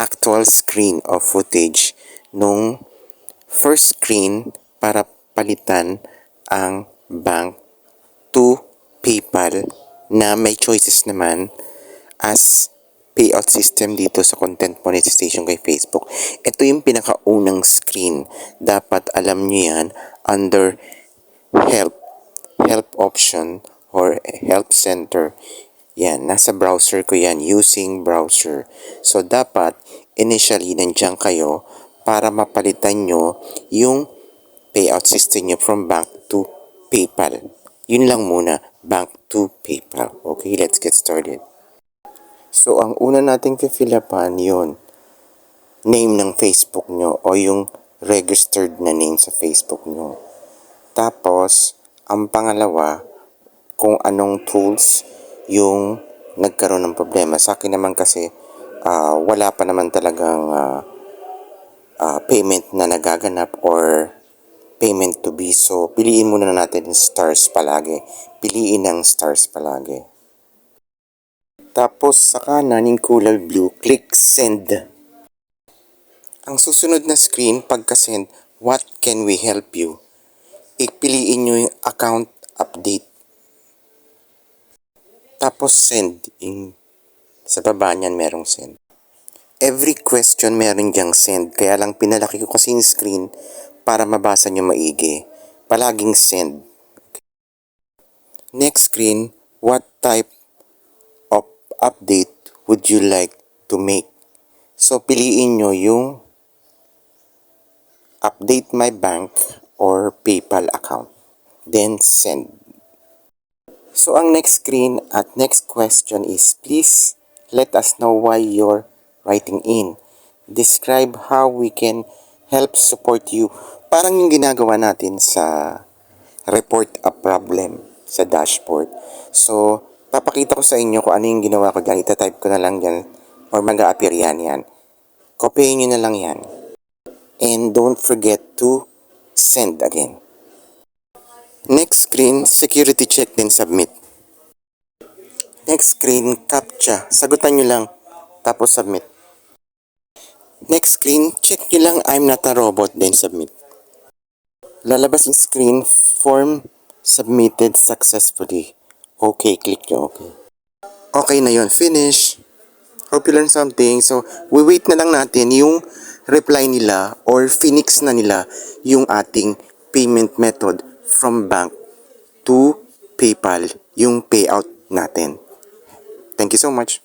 actual screen o footage nung first screen para palitan ang bank to PayPal na may choices naman as payout system dito sa content monetization kay Facebook. Ito yung pinakaunang screen. Dapat alam nyo yan under help, help option or help center. Yan, nasa browser ko yan, using browser. So, dapat initially nandiyan kayo para mapalitan nyo yung payout system nyo from bank to PayPal. Yun lang muna, bank to PayPal. Okay, let's get started. So, ang una nating fill upan yun, name ng Facebook nyo o yung registered na name sa Facebook nyo. Tapos, ang pangalawa, kung anong tools yung nagkaroon ng problema. Sa akin naman kasi, wala pa naman talagang payment na nagaganap or payment to be. So, piliin muna natin yung stars palagi. Piliin ang stars palagi. Tapos, sa kanan, yung kulay blue, click send. Ang susunod na screen, pagka-send, what can we help you? Ipiliin nyo yung account update. Tapos, send. Sa baba niyan, merong send. Every question meron diyang send. Kaya lang pinalaki ko kasi yung screen para mabasa nyo maigi. Palaging send. Next screen, what type of update would you like to make? So, piliin nyo yung update my bank or PayPal account. Then, send. So, ang next screen at next question is, please let us know why you're writing in. Describe how we can help support you. Parang yung ginagawa natin sa report a problem sa dashboard. So, papakita ko sa inyo kung ano yung ginawa ko dyan. Ita-type ko na lang dyan or mag-a-appear yan. Copyin nyo na lang yan. And don't forget to send again. Next screen, security check then submit. Next screen, CAPTCHA. Sagutan nyo lang, tapos submit. Next screen, check nyo lang I'm not a robot, then submit. Lalabas yung screen, form submitted successfully. Okay, click nyo okay. Okay na yon, finish. Hope you learned something. So, we wait na lang natin yung reply nila or finix na nila yung ating payment method from bank to PayPal, yung payout natin. Thank you so much.